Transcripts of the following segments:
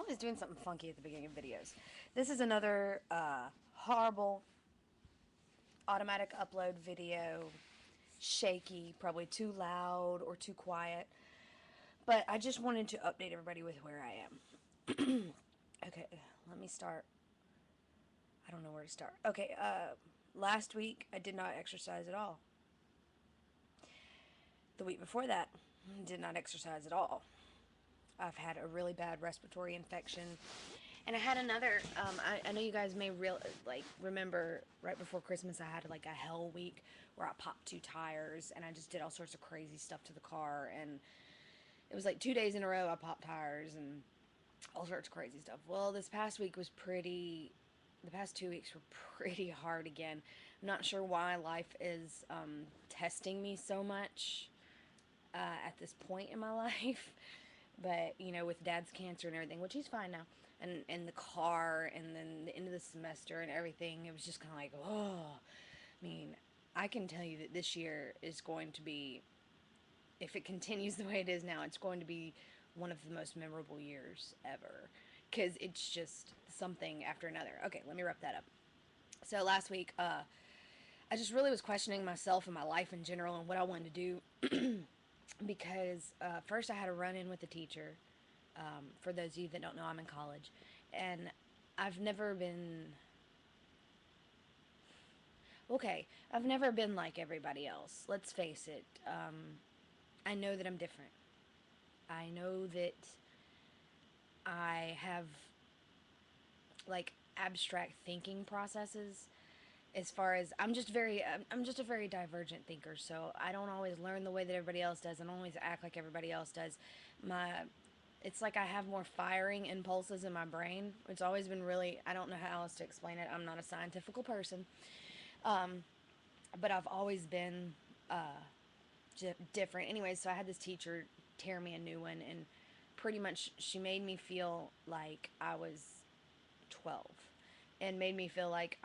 always doing something funky at the beginning of videos. This is another horrible automatic upload video. Shaky, probably too loud or too quiet. But I just wanted to update everybody with where I am. Okay, let me start. I don't know where to start. Okay, last week I did not exercise at all. The week before that, did not exercise at all. I've had a really bad respiratory infection, and I had another. I know you guys may remember right before Christmas I had like a hell week where I popped 2 tires and I just did all sorts of crazy stuff to the car, and it was like 2 days in a row I popped tires and all sorts of crazy stuff. Well, this past week was pretty. The past 2 weeks were pretty hard again. I'm not sure why life is testing me so much at this point in my life. But, with dad's cancer and everything, which he's fine now, and the car, and then the end of the semester and everything, it was just kind of like, oh. I mean, I can tell you that this year is going to be, if it continues the way it is now, it's going to be one of the most memorable years ever. Because it's just something after another. Okay, let me wrap that up. So last week, I just really was questioning myself and my life in general and what I wanted to do. Because first I had a run in with a teacher. For those of you that don't know, I'm in college, and I've never been okay. I've never been like everybody else. Let's face it. I know that I'm different. I know that I have like abstract thinking processes. As far as I'm just a very divergent thinker, so I don't always learn the way that everybody else does. I don't always act like everybody else does. My It's like I have more firing impulses in my brain. It's always been really, I don't know how else to explain it. I'm not a scientific person, but I've always been different. Anyways, so I had this teacher tear me a new one, and pretty much she made me feel like I was 12, and made me feel like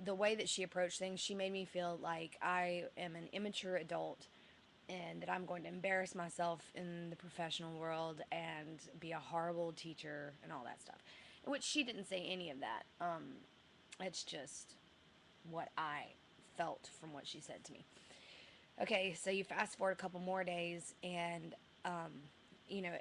the way that she approached things, she made me feel like I am an immature adult and that I'm going to embarrass myself in the professional world and be a horrible teacher and all that stuff. Which she didn't say any of that. It's just what I felt from what she said to me. Okay, so you fast forward a couple more days, and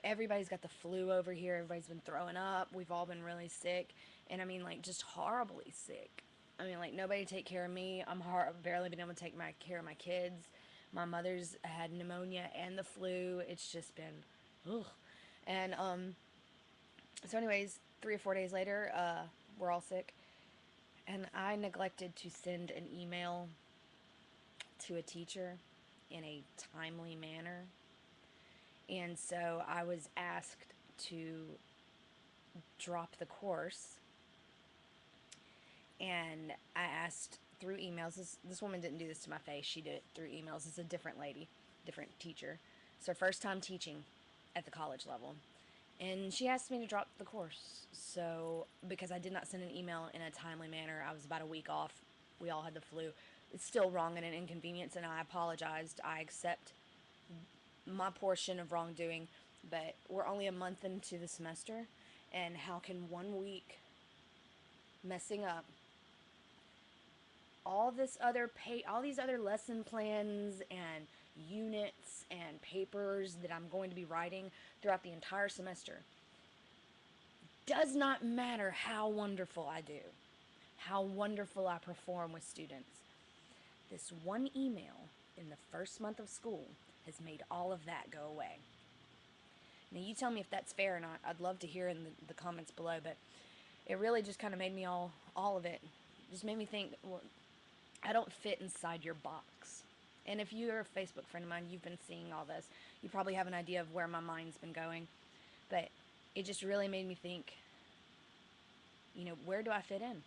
everybody's got the flu over here. Everybody's been throwing up. We've all been really sick, and I mean, like, just horribly sick. I mean, like, nobody take care of me. I've barely been able to take care of my kids. My mother's had pneumonia and the flu. It's just been, ugh. And so, anyways, 3 or 4 days later, we're all sick, and I neglected to send an email to a teacher in a timely manner. And so I was asked to drop the course. And I asked through emails. This woman didn't do this to my face. She did it through emails. It's a different lady, different teacher. It's her first time teaching at the college level. And she asked me to drop the course. So, because I did not send an email in a timely manner, I was about a week off. We all had the flu. It's still wrong and an inconvenience, and I apologized. I accept my portion of wrongdoing, but we're only a month into the semester, and how can 1 week messing up all these other lesson plans and units and papers that I'm going to be writing throughout the entire semester, does not matter how wonderful I do, how wonderful I perform with students. This one email in the first month of school has made all of that go away. Now, you tell me if that's fair or not. I'd love to hear in the comments below, but it really just kind of made me all of it. Just made me think, well, I don't fit inside your box. And if you're a Facebook friend of mine, you've been seeing all this. You probably have an idea of where my mind's been going. But it just really made me think, where do I fit in?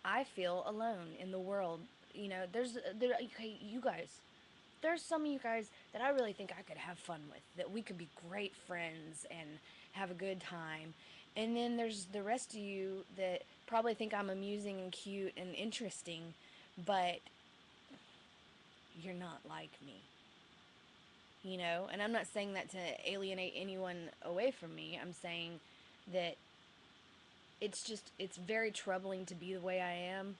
I feel alone in the world. Okay, you guys. There's some of you guys that I really think I could have fun with, that we could be great friends and have a good time. And then there's the rest of you that probably think I'm amusing and cute and interesting, but you're not like me. you know. And I'm not saying that to alienate anyone away from me. I'm saying that it's very troubling to be the way I am,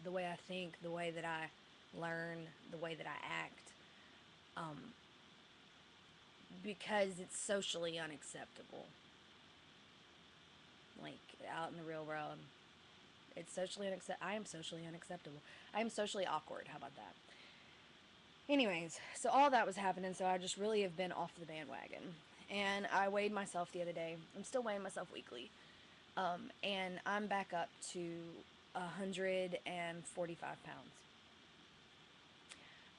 the way I think, the way that I learn, the way that I act, um, because it's socially unacceptable. Like out in the real world, it's socially unacceptable. I am socially unacceptable. I am socially awkward. How about that? Anyways, so all that was happening, so I just really have been off the bandwagon. And I weighed myself the other day. I'm still weighing myself weekly. And I'm back up to 145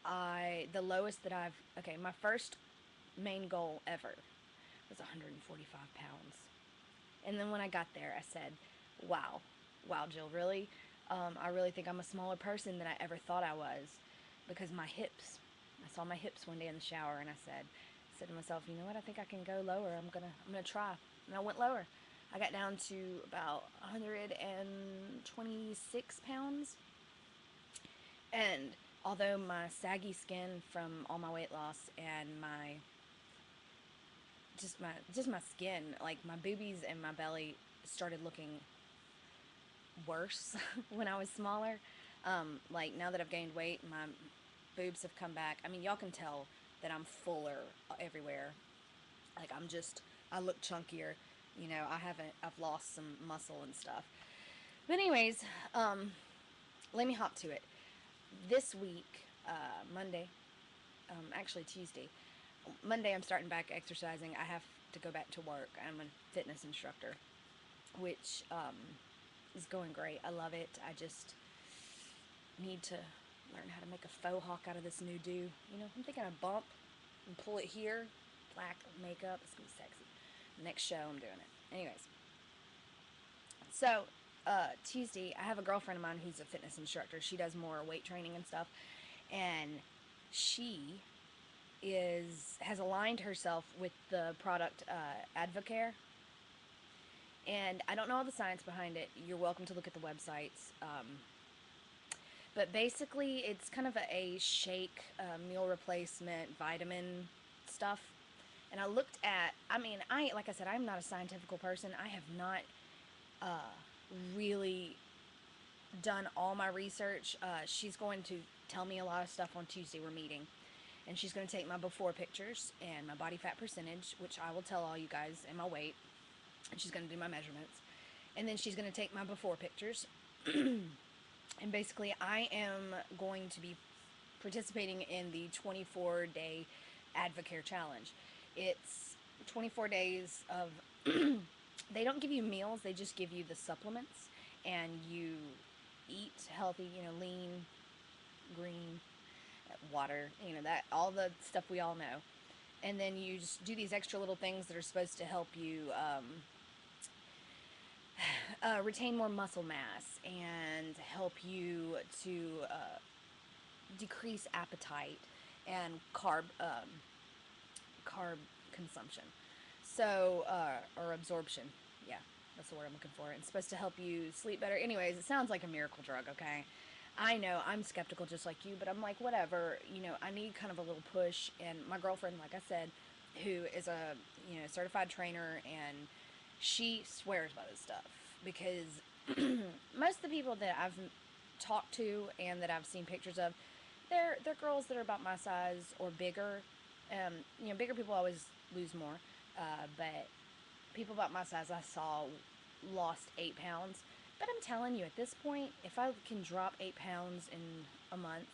pounds. The lowest that okay, my first main goal ever was 145 pounds. And then when I got there, I said, wow, Jill, really? I really think I'm a smaller person than I ever thought I was, because my hips. I saw my hips one day in the shower, and I said to myself, you know what? I think I can go lower. I'm gonna try. And I went lower. I got down to about 126 pounds, and although my saggy skin from all my weight loss and my skin, like my boobies and my belly started looking worse when I was smaller. Like now that I've gained weight, my boobs have come back. I mean, y'all can tell that I'm fuller everywhere. Like I look chunkier. You know, I've lost some muscle and stuff. But anyways, let me hop to it. This week, Monday, actually Tuesday, Monday I'm starting back exercising. I have to go back to work. I'm a fitness instructor, which is going great. I love it. I just need to learn how to make a faux hawk out of this new do. You know, I'm thinking a bump and pull it here. Black makeup. It's going to be sexy. Next show, I'm doing it. Anyways. So, Tuesday, I have a girlfriend of mine who's a fitness instructor. She does more weight training and stuff. And she has aligned herself with the product Advocare. And I don't know all the science behind it. You're welcome to look at the websites. But basically, it's kind of a shake, meal replacement, vitamin stuff. And I looked at, like I said, I'm not a scientific person. I have not really done all my research. She's going to tell me a lot of stuff on Tuesday. We're meeting. And she's going to take my before pictures and my body fat percentage, which I will tell all you guys, and my weight. And she's going to do my measurements. And then she's going to take my before pictures. And basically, I am going to be participating in the 24-day Advocare challenge. It's 24 days of... They don't give you meals, they just give you the supplements. And you eat healthy, lean, green, water, that all the stuff we all know. And then you just do these extra little things that are supposed to help you retain more muscle mass and help you to decrease appetite and carb consumption. So, or absorption. Yeah, that's the word I'm looking for. It's supposed to help you sleep better. Anyways, it sounds like a miracle drug, okay? I know, I'm skeptical just like you, but I'm like, whatever, I need kind of a little push. And my girlfriend, like I said, who is a, certified trainer, and she swears by this stuff. Because most of the people that I've talked to and that I've seen pictures of, they're girls that are about my size or bigger. Bigger people always lose more. But people about my size I saw lost 8 pounds. But I'm telling you, at this point, if I can drop 8 pounds in a month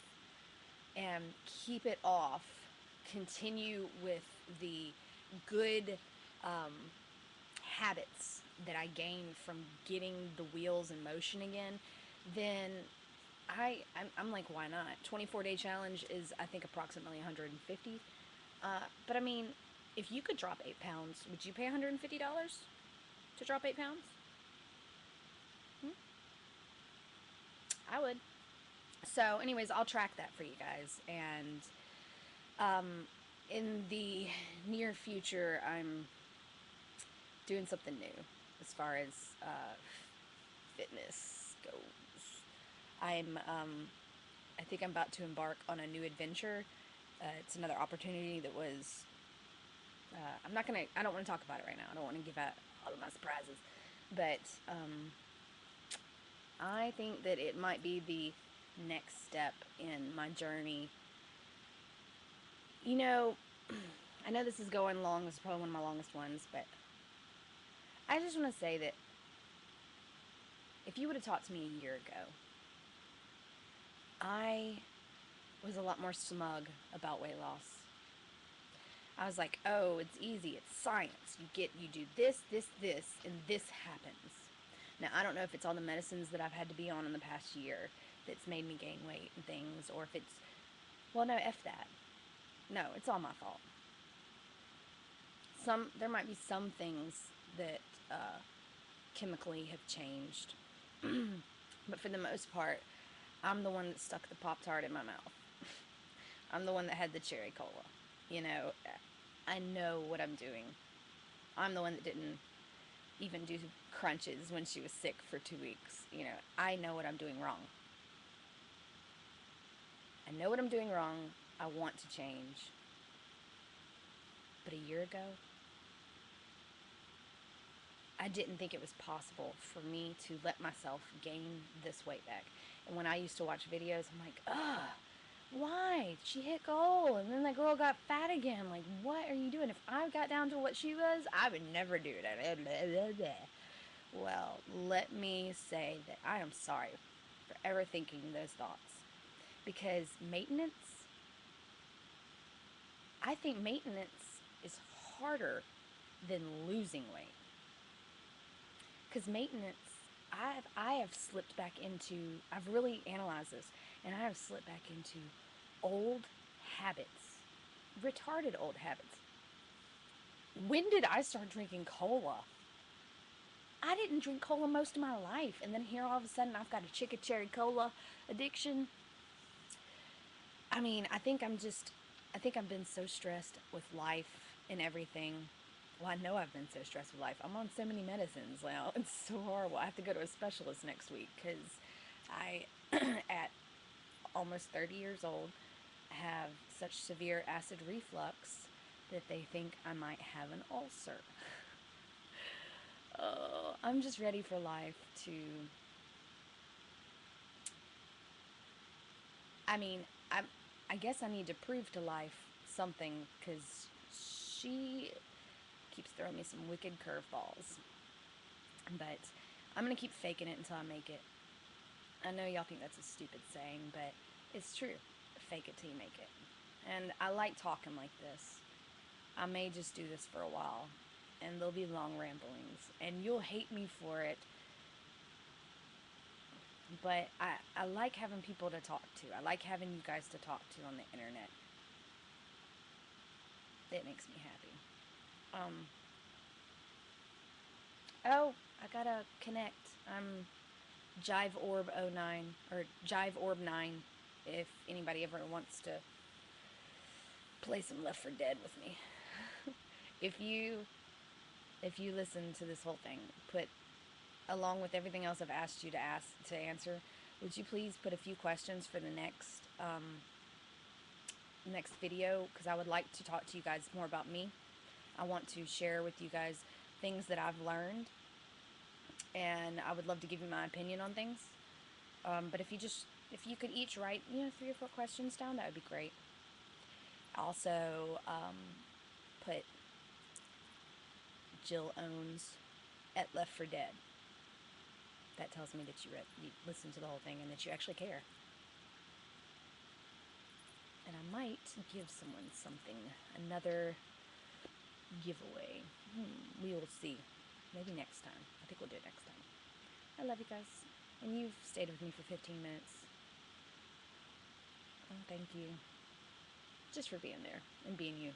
and keep it off, continue with the good habits that I gained from getting the wheels in motion again, then I'm like, why not? 24-day challenge is, I think, approximately 150. But I mean, if you could drop 8 pounds, would you pay $150 to drop 8 pounds? I would. So, anyways, I'll track that for you guys. And in the near future, I'm doing something new as far as fitness goes. I think I'm about to embark on a new adventure. It's another opportunity that was. I don't want to talk about it right now. I don't want to give out all of my surprises, but I think that it might be the next step in my journey. You know, I know this is going long. This is probably one of my longest ones, but I just want to say that if you would have talked to me a year ago, I was a lot more smug about weight loss. I was like, oh, it's easy. It's science. You do this, this, this, and this happens. Now, I don't know if it's all the medicines that I've had to be on in the past year that's made me gain weight and things, or if it's, well, no, F that. No, it's all my fault. There might be some things that chemically have changed, but for the most part, I'm the one that stuck the Pop-Tart in my mouth. I'm the one that had the cherry cola. You know, I know what I'm doing. I'm the one that didn't even do crunches when she was sick for 2 weeks. You know, I know what I'm doing wrong. I know what I'm doing wrong. I want to change. But a year ago, I didn't think it was possible for me to let myself gain this weight back. And when I used to watch videos, I'm like, ugh, why? She hit goal, and then that girl got fat again. Like, what are you doing? If I got down to what she was, I would never do that. Well, let me say that I am sorry for ever thinking those thoughts. Because I think maintenance is harder than losing weight. Because maintenance, I have slipped back into, I've really analyzed this, and I have slipped back into old habits, retarded old habits. When did I start drinking cola? I didn't drink cola most of my life, and then here all of a sudden I've got a chicken cherry cola addiction. I mean, I think I've been so stressed with life and everything. Well, I know I've been so stressed with life. I'm on so many medicines now. It's so horrible. I have to go to a specialist next week because I, at almost 30 years old, have such severe acid reflux that they think I might have an ulcer. Oh, I'm just ready for life to... I mean, I guess I need to prove to life something because she keeps throwing me some wicked curveballs. But I'm going to keep faking it until I make it. I know y'all think that's a stupid saying, but it's true. Fake it till you make it. And I like talking like this. I may just do this for a while, and there'll be long ramblings, and you'll hate me for it. But I like having people to talk to. I like having you guys to talk to on the internet. It makes me happy. Oh, I gotta connect. I'm JiveOrb09 or JiveOrb9 if anybody ever wants to play some Left 4 Dead with me. if you listen to this whole thing, put along with everything else I've asked you to answer, would you please put a few questions for the next video, because I would like to talk to you guys more about me. I want to share with you guys things that I've learned, and I would love to give you my opinion on things. But if you could each write 3 or 4 questions down, that would be great. Also, put Jill owns at Left 4 Dead. That tells me that you listened to the whole thing and that you actually care. And I might give someone something, another giveaway. We will see. Maybe next time. I think we'll do it next time. I love you guys. And you've stayed with me for 15 minutes. Oh, thank you. Just for being there and being you.